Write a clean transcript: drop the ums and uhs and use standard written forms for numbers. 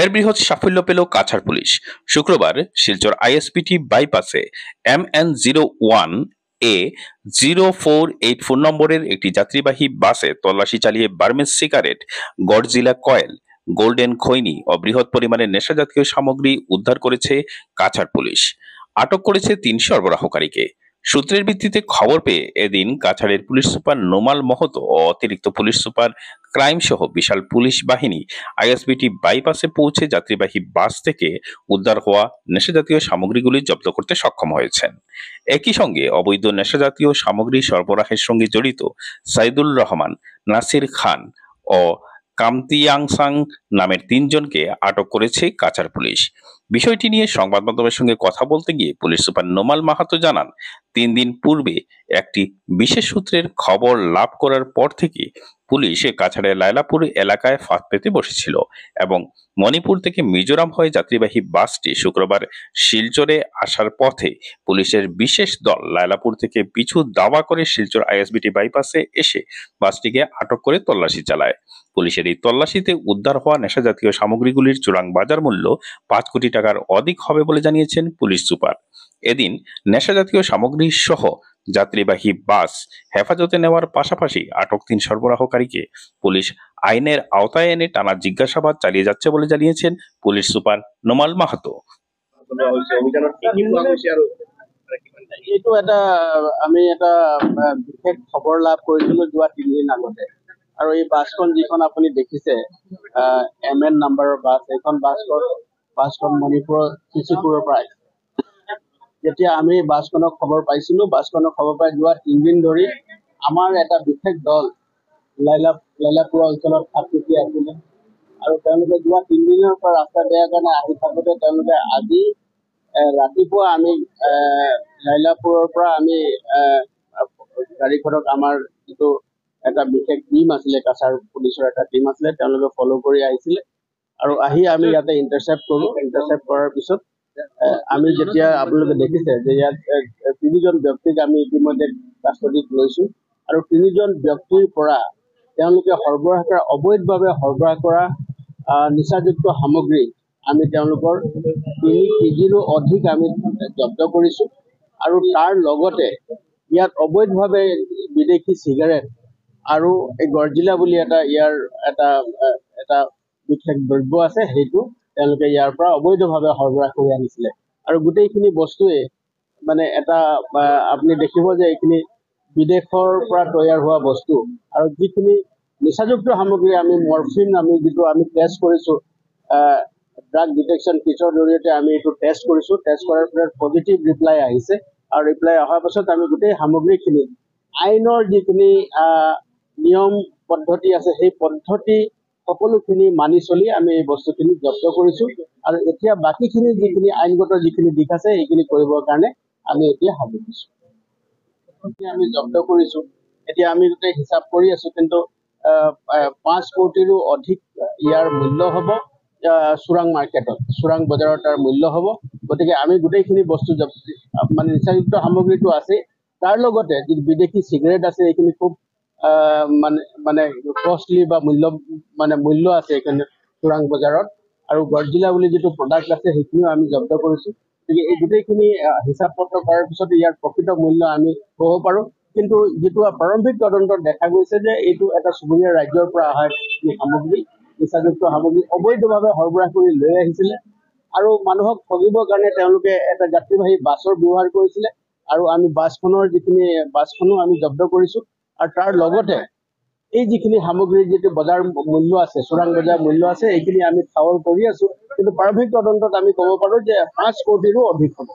ফের বৃহৎ সাফল্য পেল কাছাড় পুলিশ। শুক্রবার শিলচর আইএসপিটি বাইপাসে MN01 A 0484 নম্বরের একটি যাত্রীবাহী বাসে তল্লাশি চালিয়ে Burmese cigarette, Godzilla coil, golden খৈনি ও বৃহৎ পরিমাণের নেশাজাতীয় সামগ্রী উদ্ধার করেছে কাছাড় পুলিশ। আটক করেছে ৩ সরবরাহকারীকে। সূত্রের ভিত্তিতে খবর পেয়ে এদিন কাছাড়ের পুলিশ সুপার নোমাল মহতো ও অতিরিক্ত পুলিশ সুপার ক্রাইম সহ বিশাল পুলিশ বাহিনী আইএসবিটি বাইপাসে পৌঁছে যাত্রীবাহী বাস থেকে উদ্ধার হওয়া নেশাজাতীয় সামগ্রীগুলি জব্দ করতে সক্ষম হয়েছেন। একই সঙ্গে অবৈধ নেশাজাতীয় সামগ্রী সরবরাহের সঙ্গে জড়িত সাইদুল রহমান, নাসির খান ও কামতিয়াংসাং নামের ৩ জনকে আটক করেছে কাছাড় পুলিশ। বিষয়টি নিয়ে সংবাদ মাধ্যমের সঙ্গে কথা বলতে গিয়ে পুলিশ সুপার নোমাল মাহাতো জানান, ৩ দিন পূর্বে একটি বিশেষ সূত্রের খবর লাভ করার পর থেকে পুলিশ কাছাড়ের লায়লাপুর এলাকায় ফাঁদ পেতে বসেছিল এবং মণিপুর থেকে মিজোরাম হয়ে যাত্রীবাহী বাসটি শুক্রবার শিলচরে আসার পথে পুলিশের বিশেষ দল লায়লাপুর থেকে পিছু দাওয়া করে শিলচর আইএসবিটি বাইপাসে এসে বাসটিকে আটক করে তল্লাশি চালায়। পুলিশের এই তল্লাশিতে উদ্ধার হওয়া নেশাজাতীয় সামগ্রীগুলির চূড়ান্ত বাজার মূল্য ৫ কোটি টাকার অধিক হবে বলে জানিয়েছেন পুলিশ সুপার। এদিন নেশাজাতীয় সামগ্রী সহ যাত্রীবাহী বাস হেফাজতে নেওয়ার পাশাপাশি আটক ৩ সরবরাহকারীকে পুলিশ আইনের আওতায় এনে টানা জিজ্ঞাসাবাদ চালিয়ে যাচ্ছে বলে জানিয়েছেন পুলিশ সুপার নোমাল মাহাতো। আমি এটা বিশেষ খবৰ লাভ কৰিছিলো যোৱা ৩ দিন আগতে, আৰু এই বাছখন যিখন আপুনি দেখিছে MN নাম্বাৰৰ বাছ, এইখন বাছখন মণিপুৰৰ চিচিপুৰৰ পৰা আহিছে। যেতিয়া আমি বাছখনৰ খবৰ পাইছিলো, বাছখনৰ খবৰ পাই যোৱা ৩ দিন ধৰি আমাৰ এটা বিশেষ দল লাইলাপুৰ অঞ্চলত ফাঁকি আছিলে, আৰু তেওঁলোকে যোৱা ৩ দিনৰ পৰা ৰাস্তা বেয়া কাৰণে আহি থাকোঁতে তেওঁলোকে আজি ৰাতিপুৱা আমি লাইলাপুৰৰ পৰা আমি গাড়ীখনক আমাৰ যিটো এটা বিশেষ টিম আছিলে, কাছাৰ পুলিচৰ এটা টিম আছিলে, তেওঁলোকে ফ'ল' কৰি আহিছিলে আৰু আহি আমি ইয়াতে ইণ্টাৰচেপ্ট কৰোঁ। ইণ্টাৰচেপ্ট কৰাৰ পিছত আমি যেতিয়া আপোনালোকে দেখিছে যে ইয়াত ৩জন ব্যক্তিক আমি ইতিমধ্যে কাষ্টডিত লৈছোঁ, আৰু ৩জন ব্যক্তিৰ পৰা তেওঁলোকে সৰবৰাহ কৰা অবৈধভাৱে সৰবৰাহ কৰা নিচাযুক্ত সামগ্ৰী আমি তেওঁলোকৰ ৩ কেজিৰো অধিক আমি জব্দ কৰিছোঁ, আৰু তাৰ লগতে ইয়াত অবৈধভাৱে বিদেশী চিগাৰেট আৰু এই গডজিলা বুলি ইয়াৰ এটা বিশেষ দ্ৰব্য আছে, সেইটো তেওঁলোকে ইয়াৰ পৰা অবৈধভাৱে সৰবৰাহ কৰি আনিছিলে। আৰু গোটেইখিনি বস্তুৱে মানে এটা আপুনি দেখিব যে এইখিনি বিদেশৰ পৰা তৈয়াৰ হোৱা বস্তু, আৰু যিখিনি নিচাযুক্ত সামগ্ৰী আমি মৰফিন যিটো আমি টেষ্ট কৰিছোঁ, ড্ৰাগ ডিটেকশ্যন কিটৰ জৰিয়তে আমি এইটো টেষ্ট কৰিছোঁ। টেষ্ট কৰাৰ পিছত পজিটিভ ৰিপ্লাই আহিছে, আৰু ৰিপ্লাই অহাৰ পাছত আমি গোটেই সামগ্ৰীখিনি আইনৰ যিখিনি নিয়ম পদ্ধতি আছে সেই পদ্ধতি সকলোখিনি মানি চলি আমি এই বস্তুখিনি জব্দ কৰিছোঁ, আৰু এতিয়া বাকীখিনি যিখিনি আইনগত যিখিনি দিশ আছে সেইখিনি কৰিবৰ কাৰণে আমি এতিয়া সাজু হৈছোঁ। আমি জব্দ কৰিছোঁ, এতিয়া আমি গোটেই হিচাপ কৰি আছোঁ, কিন্তু ৫ কোটিৰো অধিক ইয়াৰ মূল্য হ'ব চোৰাং মাৰ্কেটত, চোৰাং বজাৰত তাৰ মূল্য হ'ব। গতিকে আমি গোটেইখিনি বস্তু মানে নিচাযুক্ত সামগ্ৰীটো আছে, তাৰ লগতে যি বিদেশী চিগাৰেট আছে এইখিনি খুব মানে কষ্টলি বা মূল্য আছে এইখিনি চোৰাং বজাৰত, আৰু গডজিলা বুলি যিটো প্ৰডাক্ট আছে সেইখিনিও আমি জব্দ কৰিছোঁ। গতিকে এই গোটেইখিনি হিচাপ পত্ৰ কৰাৰ পিছত ইয়াৰ প্ৰকৃত মূল্য আমি ক'ব পাৰোঁ। কিন্তু যিটো প্ৰাৰম্ভিক তদন্তত দেখা গৈছে যে এইটো এটা চুবুৰীয়া ৰাজ্যৰ পৰা অহা সামগ্ৰী, নিচাযুক্ত সামগ্ৰী অবৈধভাৱে সৰবৰাহ কৰি লৈ আহিছিলে, আৰু মানুহক ঠগিবৰ কাৰণে তেওঁলোকে এটা যাত্ৰীবাহী বাছৰ ব্যৱহাৰ কৰিছিলে, আৰু আমি বাছখনো আমি জব্দ কৰিছোঁ। আৰু তাৰ লগতে এই যিখিনি সামগ্ৰীৰ যিটো বজাৰ মূল্য আছে, চোৰাং বজাৰ মূল্য আছে, এইখিনি আমি ঠাৱৰ কৰি আছোঁ, কিন্তু প্ৰাৰম্ভিক তদন্তত আমি ক'ব পাৰোঁ যে ৫ কোটিৰো অধিক হ'ব।